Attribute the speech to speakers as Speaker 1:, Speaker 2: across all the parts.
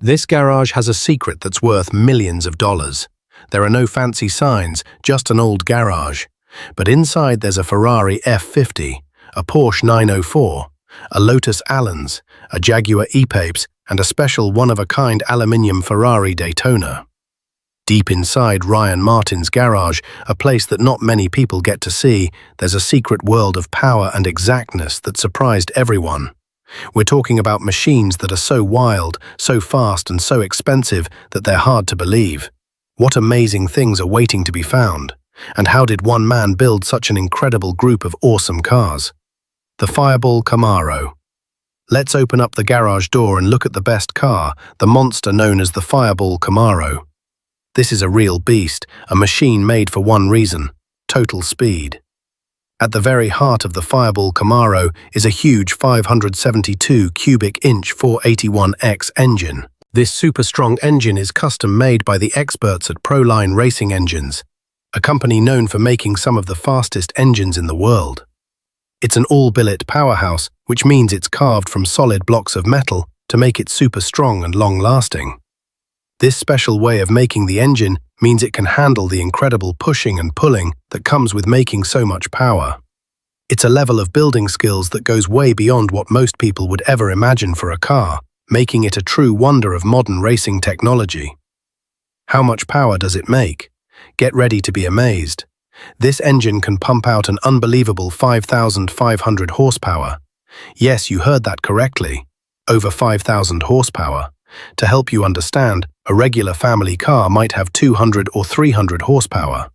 Speaker 1: This garage has a secret that's worth millions of dollars. There are no fancy signs, just an old garage. But inside there's a Ferrari F50, a Porsche 904, a Lotus Allens, a Jaguar E-Papes, and a special one-of-a-kind aluminium Ferrari Daytona. Deep inside Ryan Martin's garage, a place that not many people get to see, there's a secret world of power and exactness that surprised everyone. We're talking about machines that are so wild, so fast, and so expensive that they're hard to believe. What amazing things are waiting to be found? And how did one man build such an incredible group of awesome cars? The Fireball Camaro. Let's open up the garage door and look at the best car, the monster known as the Fireball Camaro. This is a real beast, a machine made for one reason: total speed. At the very heart of the Fireball Camaro is a huge 572 cubic inch 481X engine. This super strong engine is custom made by the experts at Proline Racing Engines, a company known for making some of the fastest engines in the world. It's an all-billet powerhouse, which means it's carved from solid blocks of metal to make it super strong and long-lasting. This special way of making the engine means it can handle the incredible pushing and pulling that comes with making so much power. It's a level of building skills that goes way beyond what most people would ever imagine for a car, making it a true wonder of modern racing technology. How much power does it make? Get ready to be amazed. This engine can pump out an unbelievable 5,500 horsepower. Yes, you heard that correctly. Over 5,000 horsepower. To help you understand, a regular family car might have 200 or 300 horsepower.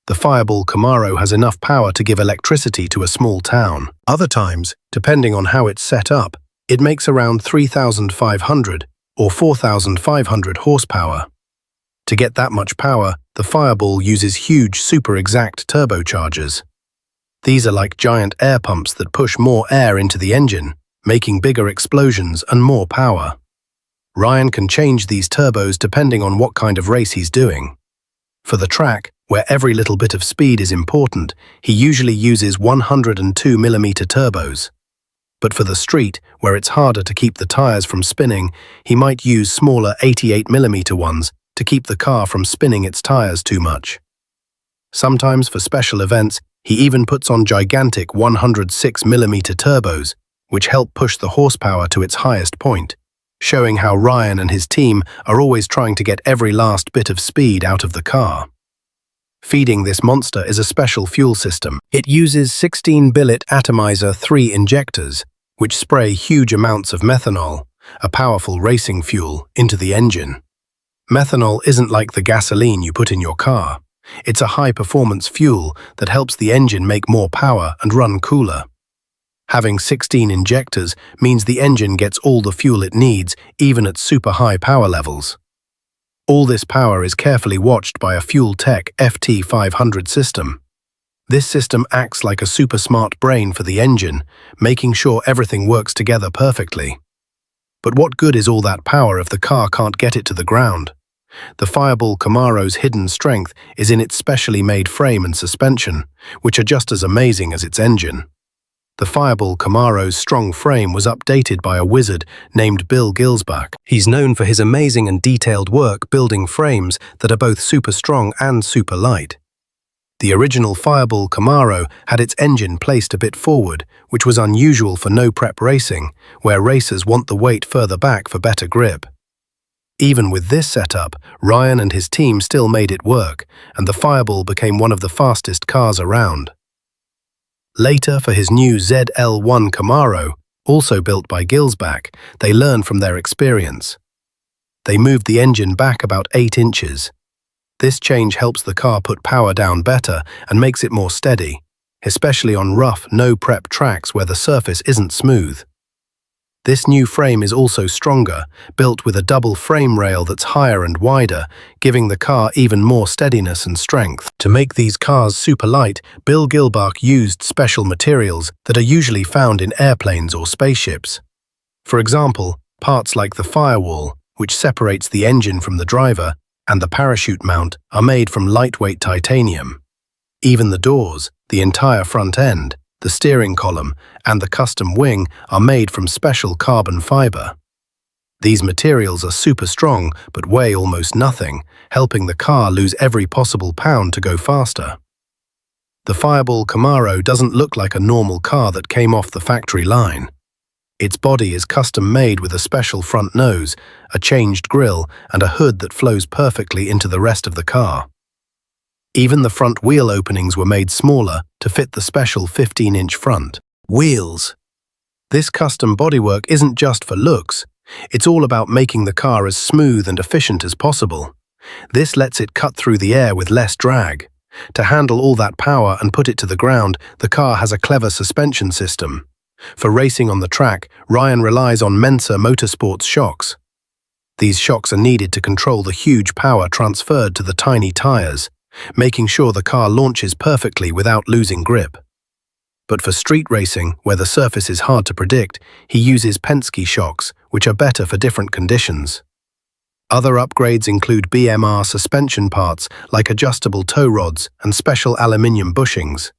Speaker 1: The Fireball Camaro has enough power to give electricity to a small town. Other times, depending on how it's set up, it makes around 3,500 or 4,500 horsepower. To get that much power, the Fireball uses huge super-exact turbochargers. These are like giant air pumps that push more air into the engine, making bigger explosions and more power. Ryan can change these turbos depending on what kind of race he's doing. For the track, where every little bit of speed is important, he usually uses 102mm turbos. But for the street, where it's harder to keep the tires from spinning, he might use smaller 88mm ones to keep the car from spinning its tires too much. Sometimes for special events, he even puts on gigantic 106mm turbos, which help push the horsepower to its highest point, showing how Ryan and his team are always trying to get every last bit of speed out of the car. Feeding this monster is a special fuel system. It uses 16-billet atomizer 3 injectors, which spray huge amounts of methanol, a powerful racing fuel, into the engine. Methanol isn't like the gasoline you put in your car. It's a high-performance fuel that helps the engine make more power and run cooler. Having 16 injectors means the engine gets all the fuel it needs, even at super high power levels. All this power is carefully watched by a Fuel Tech FT500 system. This system acts like a super smart brain for the engine, making sure everything works together perfectly. But what good is all that power if the car can't get it to the ground? The Fireball Camaro's hidden strength is in its specially made frame and suspension, which are just as amazing as its engine. The Fireball Camaro's strong frame was updated by a wizard named Bill Gilsbach. He's known for his amazing and detailed work building frames that are both super strong and super light. The original Fireball Camaro had its engine placed a bit forward, which was unusual for no-prep racing, where racers want the weight further back for better grip. Even with this setup, Ryan and his team still made it work, and the Fireball became one of the fastest cars around. Later, for his new ZL1 Camaro, also built by Gilsbach, they learned from their experience. They moved the engine back about 8 inches. This change helps the car put power down better and makes it more steady, especially on rough, no-prep tracks where the surface isn't smooth. This new frame is also stronger, built with a double frame rail that's higher and wider, giving the car even more steadiness and strength. To make these cars super light, Bill Gilsbach used special materials that are usually found in airplanes or spaceships. For example, parts like the firewall, which separates the engine from the driver, and the parachute mount are made from lightweight titanium. Even the doors, the entire front end, the steering column, and the custom wing are made from special carbon fiber. These materials are super strong but weigh almost nothing, helping the car lose every possible pound to go faster. The Fireball Camaro doesn't look like a normal car that came off the factory line. Its body is custom-made with a special front nose, a changed grille, and a hood that flows perfectly into the rest of the car. Even the front wheel openings were made smaller to fit the special 15-inch front wheels. This custom bodywork isn't just for looks, it's all about making the car as smooth and efficient as possible. This lets it cut through the air with less drag. To handle all that power and put it to the ground, the car has a clever suspension system. For racing on the track, Ryan relies on Mensa Motorsports shocks. These shocks are needed to control the huge power transferred to the tiny tires, making sure the car launches perfectly without losing grip. But for street racing, where the surface is hard to predict, he uses Penske shocks, which are better for different conditions. Other upgrades include BMR suspension parts like adjustable tow rods and special aluminium bushings.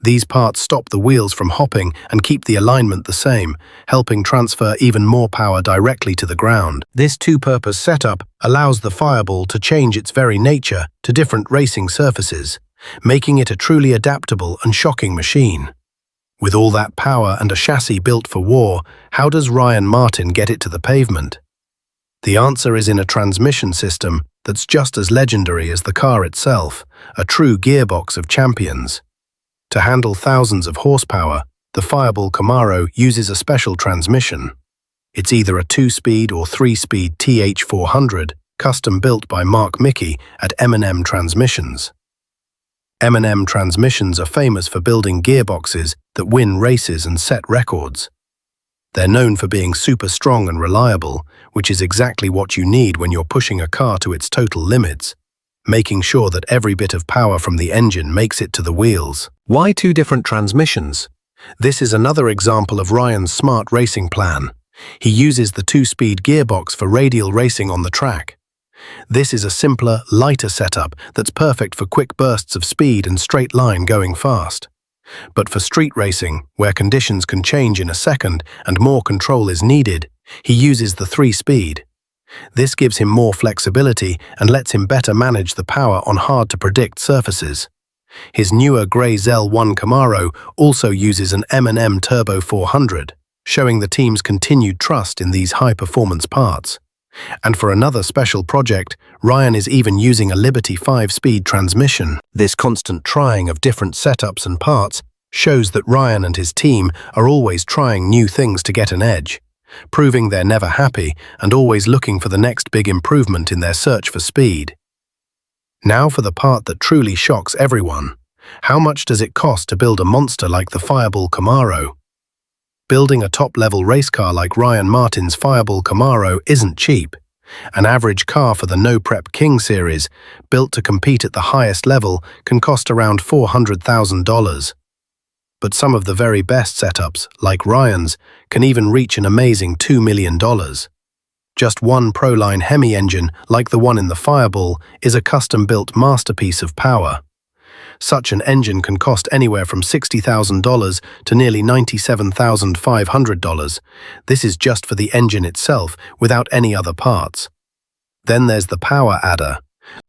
Speaker 1: These parts stop the wheels from hopping and keep the alignment the same, helping transfer even more power directly to the ground. This two-purpose setup allows the Fireball to change its very nature to different racing surfaces, making it a truly adaptable and shocking machine. With all that power and a chassis built for war, how does Ryan Martin get it to the pavement? The answer is in a transmission system that's just as legendary as the car itself, a true gearbox of champions. To handle thousands of horsepower, the Fireball Camaro uses a special transmission. It's either a 2-speed or 3-speed TH400, custom-built by Mark Mickey at M&M Transmissions. M&M Transmissions are famous for building gearboxes that win races and set records. They're known for being super strong and reliable, which is exactly what you need when you're pushing a car to its total limits, making sure that every bit of power from the engine makes it to the wheels. Why two different transmissions? This is another example of Ryan's smart racing plan. He uses the 2-speed gearbox for radial racing on the track. This is a simpler, lighter setup that's perfect for quick bursts of speed and straight line going fast. But for street racing, where conditions can change in a second and more control is needed, he uses the 3-speed. This gives him more flexibility and lets him better manage the power on hard-to-predict surfaces. His newer grey Zell1 Camaro also uses an M&M Turbo 400, showing the team's continued trust in these high-performance parts. And for another special project, Ryan is even using a Liberty 5-speed transmission. This constant trying of different setups and parts shows that Ryan and his team are always trying new things to get an edge, proving they're never happy and always looking for the next big improvement in their search for speed. Now for the part that truly shocks everyone. How much does it cost to build a monster like the Fireball Camaro? Building a top-level race car like Ryan Martin's Fireball Camaro isn't cheap. An average car for the No Prep King series, built to compete at the highest level, can cost around $400,000. But some of the very best setups, like Ryan's, can even reach an amazing $2 million. Just one Proline Hemi engine, like the one in the Fireball, is a custom-built masterpiece of power. Such an engine can cost anywhere from $60,000 to nearly $97,500. This is just for the engine itself, without any other parts. Then there's the power adder.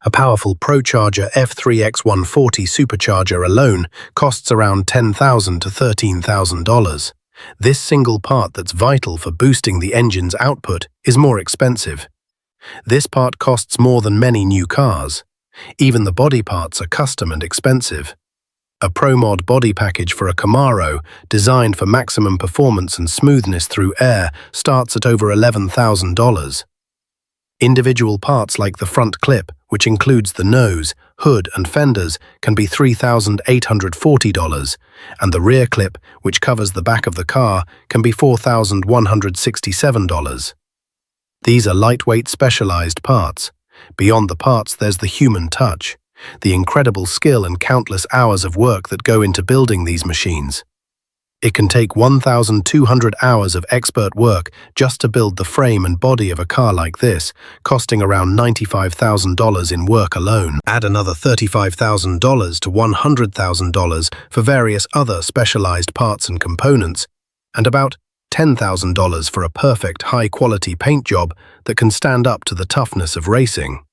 Speaker 1: A powerful ProCharger F3X140 supercharger alone costs around $10,000 to $13,000. This single part that's vital for boosting the engine's output is more expensive. This part costs more than many new cars. Even the body parts are custom and expensive. A ProMod body package for a Camaro, designed for maximum performance and smoothness through air, starts at over $11,000. Individual parts like the front clip, which includes the nose, hood and fenders, can be $3,840, and the rear clip, which covers the back of the car, can be $4,167. These are lightweight specialized parts. Beyond the parts, there's the human touch, the incredible skill and countless hours of work that go into building these machines. It can take 1,200 hours of expert work just to build the frame and body of a car like this, costing around $95,000 in work alone. Add another $35,000 to $100,000 for various other specialized parts and components, and about $10,000 for a perfect, high-quality paint job that can stand up to the toughness of racing.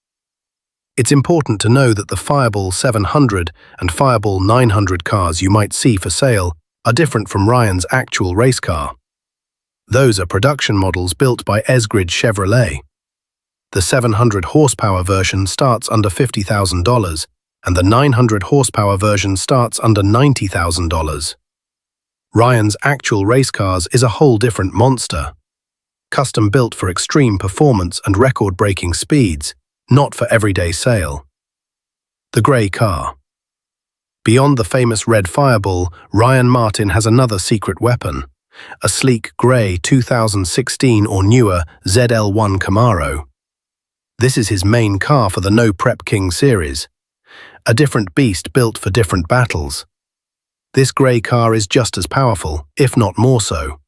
Speaker 1: It's important to know that the Fireball 700 and Fireball 900 cars you might see for sale are different from Ryan's actual race car. Those are production models built by Esgrid Chevrolet. The 700 horsepower version starts under $50,000, and the 900 horsepower version starts under $90,000. Ryan's actual race cars is a whole different monster. Custom built for extreme performance and record-breaking speeds, not for everyday sale. The grey car. Beyond the famous red Fireball, Ryan Martin has another secret weapon, a sleek grey 2016 or newer ZL1 Camaro. This is his main car for the No Prep King series, a different beast built for different battles. This grey car is just as powerful, if not more so.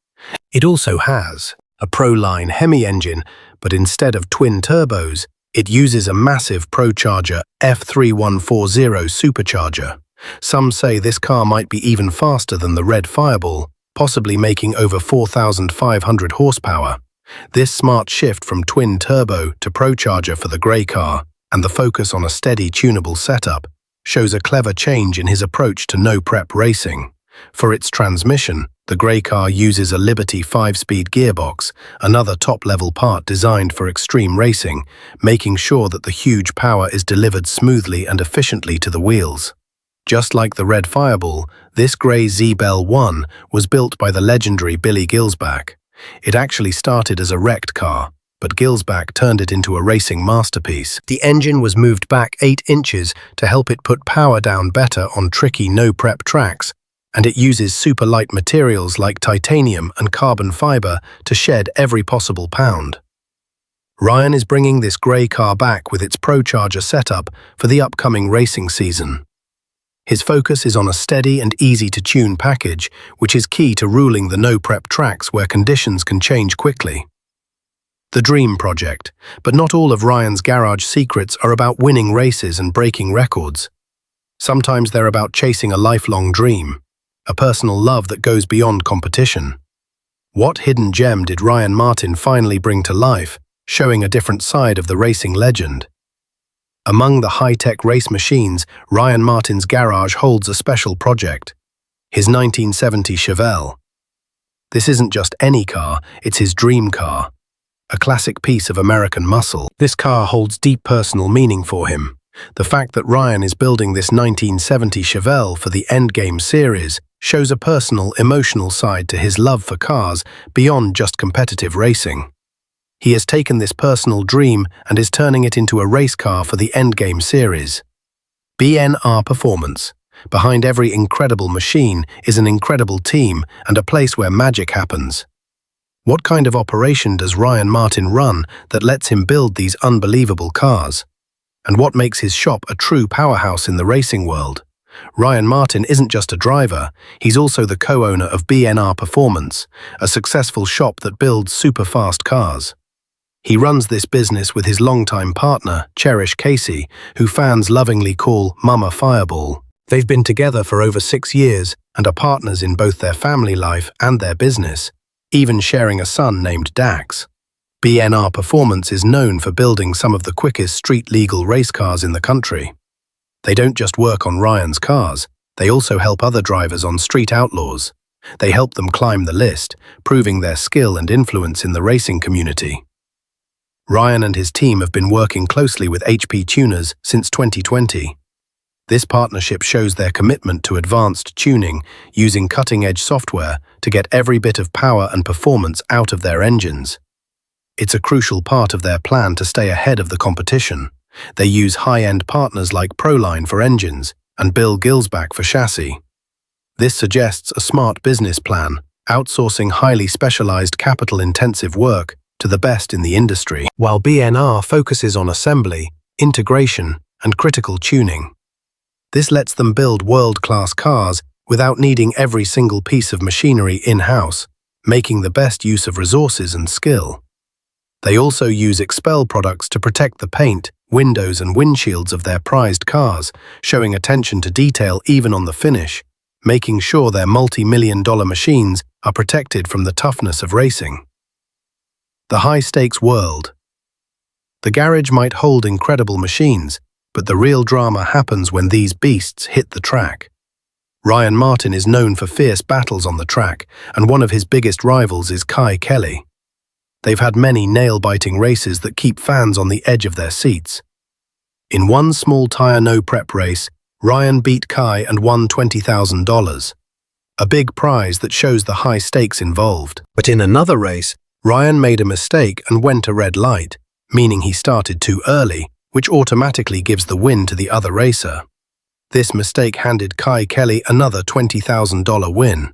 Speaker 1: It also has a Pro-Line Hemi engine, but instead of twin turbos, it uses a massive ProCharger F3140 supercharger. Some say this car might be even faster than the red Fireball, possibly making over 4,500 horsepower. This smart shift from twin turbo to ProCharger for the grey car, and the focus on a steady tunable setup, shows a clever change in his approach to no-prep racing. For its transmission, the grey car uses a Liberty 5-speed gearbox, another top-level part designed for extreme racing, making sure that the huge power is delivered smoothly and efficiently to the wheels. Just like the red Fireball, this grey ZL 1 was built by the legendary Billy Gilsback. It actually started as a wrecked car, but Gilsback turned it into a racing masterpiece. The engine was moved back 8 inches to help it put power down better on tricky no-prep tracks, and it uses super light materials like titanium and carbon fiber to shed every possible pound. Ryan is bringing this grey car back with its ProCharger setup for the upcoming racing season. His focus is on a steady and easy-to-tune package, which is key to ruling the no-prep tracks where conditions can change quickly. The Dream Project, but not all of Ryan's garage secrets are about winning races and breaking records. Sometimes they're about chasing a lifelong dream, a personal love that goes beyond competition. What hidden gem did Ryan Martin finally bring to life, showing a different side of the racing legend? Among the high-tech race machines, Ryan Martin's garage holds a special project, his 1970 Chevelle. This isn't just any car, it's his dream car, a classic piece of American muscle. This car holds deep personal meaning for him. The fact that Ryan is building this 1970 Chevelle for the Endgame series shows a personal, emotional side to his love for cars beyond just competitive racing. He has taken this personal dream and is turning it into a race car for the Endgame series. BNR Performance. Behind every incredible machine is an incredible team and a place where magic happens. What kind of operation does Ryan Martin run that lets him build these unbelievable cars? And what makes his shop a true powerhouse in the racing world? Ryan Martin isn't just a driver, he's also the co-owner of BNR Performance, a successful shop that builds super-fast cars. He runs this business with his longtime partner, Cherish Casey, who fans lovingly call Mama Fireball. They've been together for over 6 years and are partners in both their family life and their business, even sharing a son named Dax. BNR Performance is known for building some of the quickest street-legal race cars in the country. They don't just work on Ryan's cars, they also help other drivers on Street Outlaws. They help them climb the list, proving their skill and influence in the racing community. Ryan and his team have been working closely with HP tuners since 2020. This partnership shows their commitment to advanced tuning, using cutting-edge software to get every bit of power and performance out of their engines. It's a crucial part of their plan to stay ahead of the competition. They use high-end partners like Pro-Line for engines and Bill Gilsback for chassis. This suggests a smart business plan, outsourcing highly specialized capital-intensive work to the best in the industry, while BNR focuses on assembly, integration, and critical tuning. This lets them build world-class cars without needing every single piece of machinery in-house, making the best use of resources and skill. They also use Expel products to protect the paint, windows, and windshields of their prized cars, showing attention to detail even on the finish, making sure their multi-million-dollar machines are protected from the toughness of racing. The high-stakes world. The garage might hold incredible machines, but the real drama happens when these beasts hit the track. Ryan Martin is known for fierce battles on the track, and one of his biggest rivals is Kai Kelly. They've had many nail-biting races that keep fans on the edge of their seats. In one small tire no-prep race, Ryan beat Kai and won $20,000, a big prize that shows the high stakes involved. But in another race, Ryan made a mistake and went a red light, meaning he started too early, which automatically gives the win to the other racer. This mistake handed Kai Kelly another $20,000 win.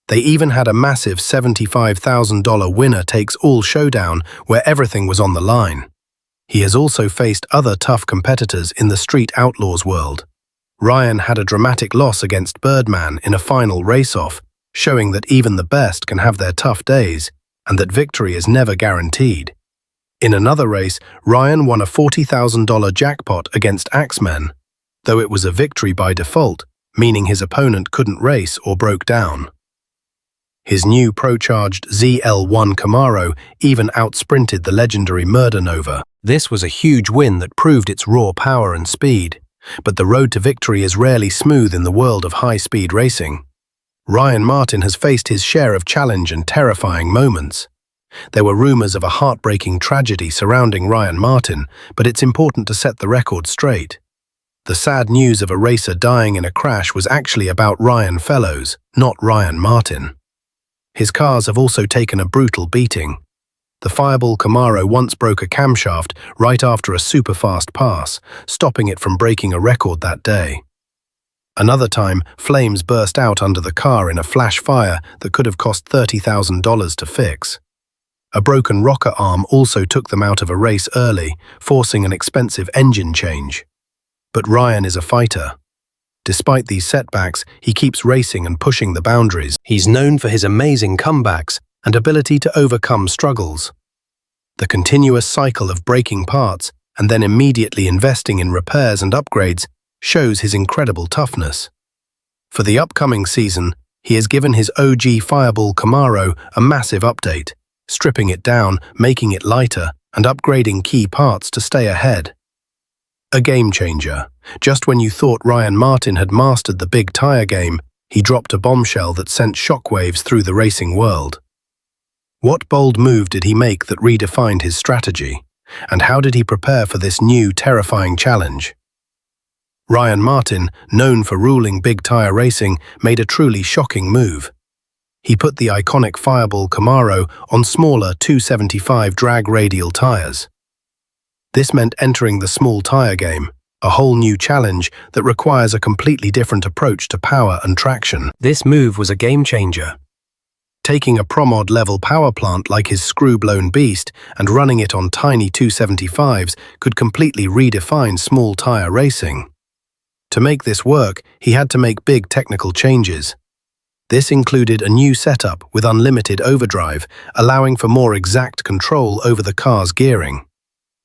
Speaker 1: They even had a massive $75,000 winner-takes-all showdown where everything was on the line. He has also faced other tough competitors in the Street Outlaws world. Ryan had a dramatic loss against Birdman in a final race-off, showing that even the best can have their tough days, and that victory is never guaranteed. In another race, Ryan won a $40,000 jackpot against Axemen, though it was a victory by default, meaning his opponent couldn't race or broke down. His new pro-charged ZL1 Camaro even outsprinted the legendary Murder Nova. This was a huge win that proved its raw power and speed, but the road to victory is rarely smooth in the world of high-speed racing. Ryan Martin has faced his share of challenge and terrifying moments. There were rumors of a heartbreaking tragedy surrounding Ryan Martin, but it's important to set the record straight. The sad news of a racer dying in a crash was actually about Ryan Fellows, not Ryan Martin. His cars have also taken a brutal beating. The Fireball Camaro once broke a camshaft right after a super-fast pass, stopping it from breaking a record that day. Another time, flames burst out under the car in a flash fire that could have cost $30,000 to fix. A broken rocker arm also took them out of a race early, forcing an expensive engine change. But Ryan is a fighter. Despite these setbacks, he keeps racing and pushing the boundaries. He's known for his amazing comebacks and ability to overcome struggles. The continuous cycle of breaking parts and then immediately investing in repairs and upgrades shows his incredible toughness. For the upcoming season, he has given his OG Fireball Camaro a massive update, stripping it down, making it lighter, and upgrading key parts to stay ahead. A game changer. Just when you thought Ryan Martin had mastered the big tire game, he dropped a bombshell that sent shockwaves through the racing world. What bold move did he make that redefined his strategy? And how did he prepare for this new, terrifying challenge? Ryan Martin, known for ruling big tire racing, made a truly shocking move. He put the iconic Fireball Camaro on smaller 275 drag radial tires. This meant entering the small tire game, a whole new challenge that requires a completely different approach to power and traction. This move was a game changer. Taking a Promod-level power plant like his screw-blown beast and running it on tiny 275s could completely redefine small tire racing. To make this work, he had to make big technical changes. This included a new setup with unlimited overdrive, allowing for more exact control over the car's gearing.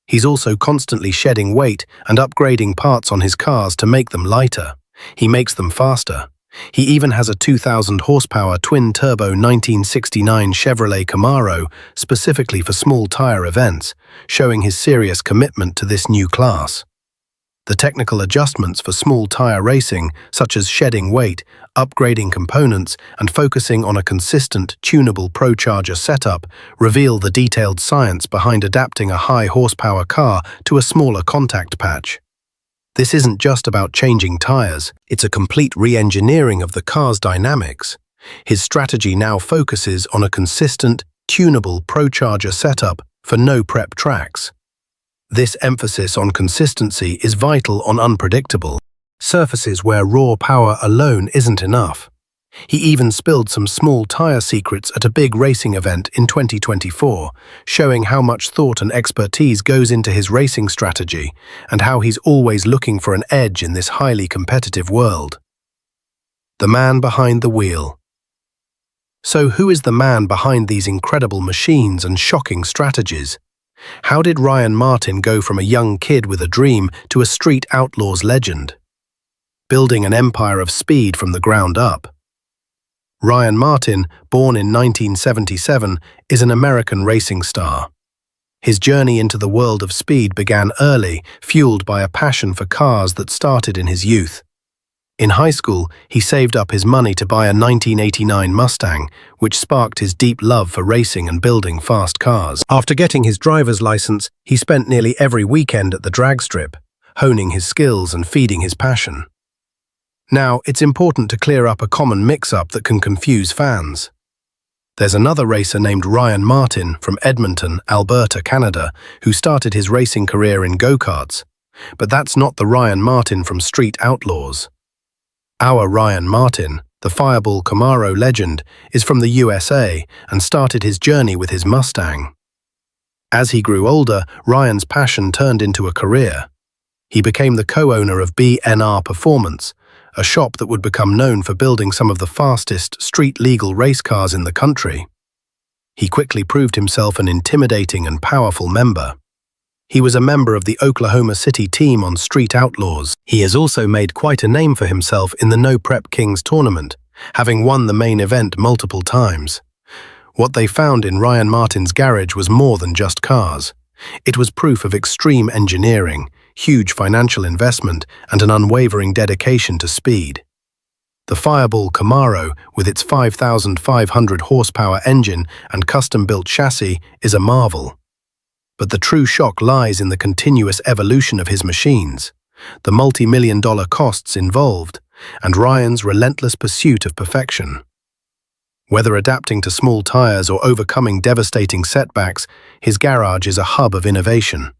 Speaker 1: He's also constantly shedding weight and upgrading parts on his cars to make them lighter. He makes them faster. He even has a 2,000 horsepower twin-turbo 1969 Chevrolet Camaro specifically for small tire events, showing his serious commitment to this new class. The technical adjustments for small tire racing, such as shedding weight, upgrading components, and focusing on a consistent, tunable ProCharger setup, reveal the detailed science behind adapting a high-horsepower car to a smaller contact patch. This isn't just about changing tires, it's a complete re-engineering of the car's dynamics. His strategy now focuses on a consistent, tunable ProCharger setup for no-prep tracks. This emphasis on consistency is vital on unpredictable surfaces where raw power alone isn't enough. He even spilled some small tire secrets at a big racing event in 2024, showing how much thought and expertise goes into his racing strategy and how he's always looking for an edge in this highly competitive world. The man behind the wheel. So who is the man behind these incredible machines and shocking strategies? How did Ryan Martin go from a young kid with a dream to a Street Outlaws legend? building an empire of speed from the ground up. Ryan Martin, born in 1977, is an American racing star. His journey into the world of speed began early, fueled by a passion for cars that started in his youth. In high school, he saved up his money to buy a 1989 Mustang, which sparked his deep love for racing and building fast cars. After getting his driver's license, he spent nearly every weekend at the drag strip, honing his skills and feeding his passion. Now, it's important to clear up a common mix-up that can confuse fans. There's another racer named Ryan Martin from Edmonton, Alberta, Canada, who started his racing career in go-karts. But that's not the Ryan Martin from Street Outlaws. Our Ryan Martin, the Fireball Camaro legend, is from the USA and started his journey with his Mustang. As he grew older, Ryan's passion turned into a career. He became the co-owner of BNR Performance, a shop that would become known for building some of the fastest street-legal race cars in the country. He quickly proved himself an intimidating and powerful member. He was a member of the Oklahoma City team on Street Outlaws. He has also made quite a name for himself in the No Prep Kings tournament, having won the main event multiple times. What they found in Ryan Martin's garage was more than just cars. It was proof of extreme engineering, huge financial investment, and an unwavering dedication to speed. The Fireball Camaro, with its 5,500 horsepower engine and custom-built chassis, is a marvel. But the true shock lies in the continuous evolution of his machines, the multi-million-dollar costs involved, and Ryan's relentless pursuit of perfection. Whether adapting to small tires or overcoming devastating setbacks, his garage is a hub of innovation,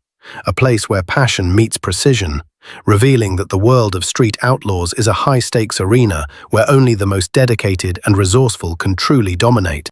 Speaker 1: a place where passion meets precision, revealing that the world of Street Outlaws is a high-stakes arena where only the most dedicated and resourceful can truly dominate.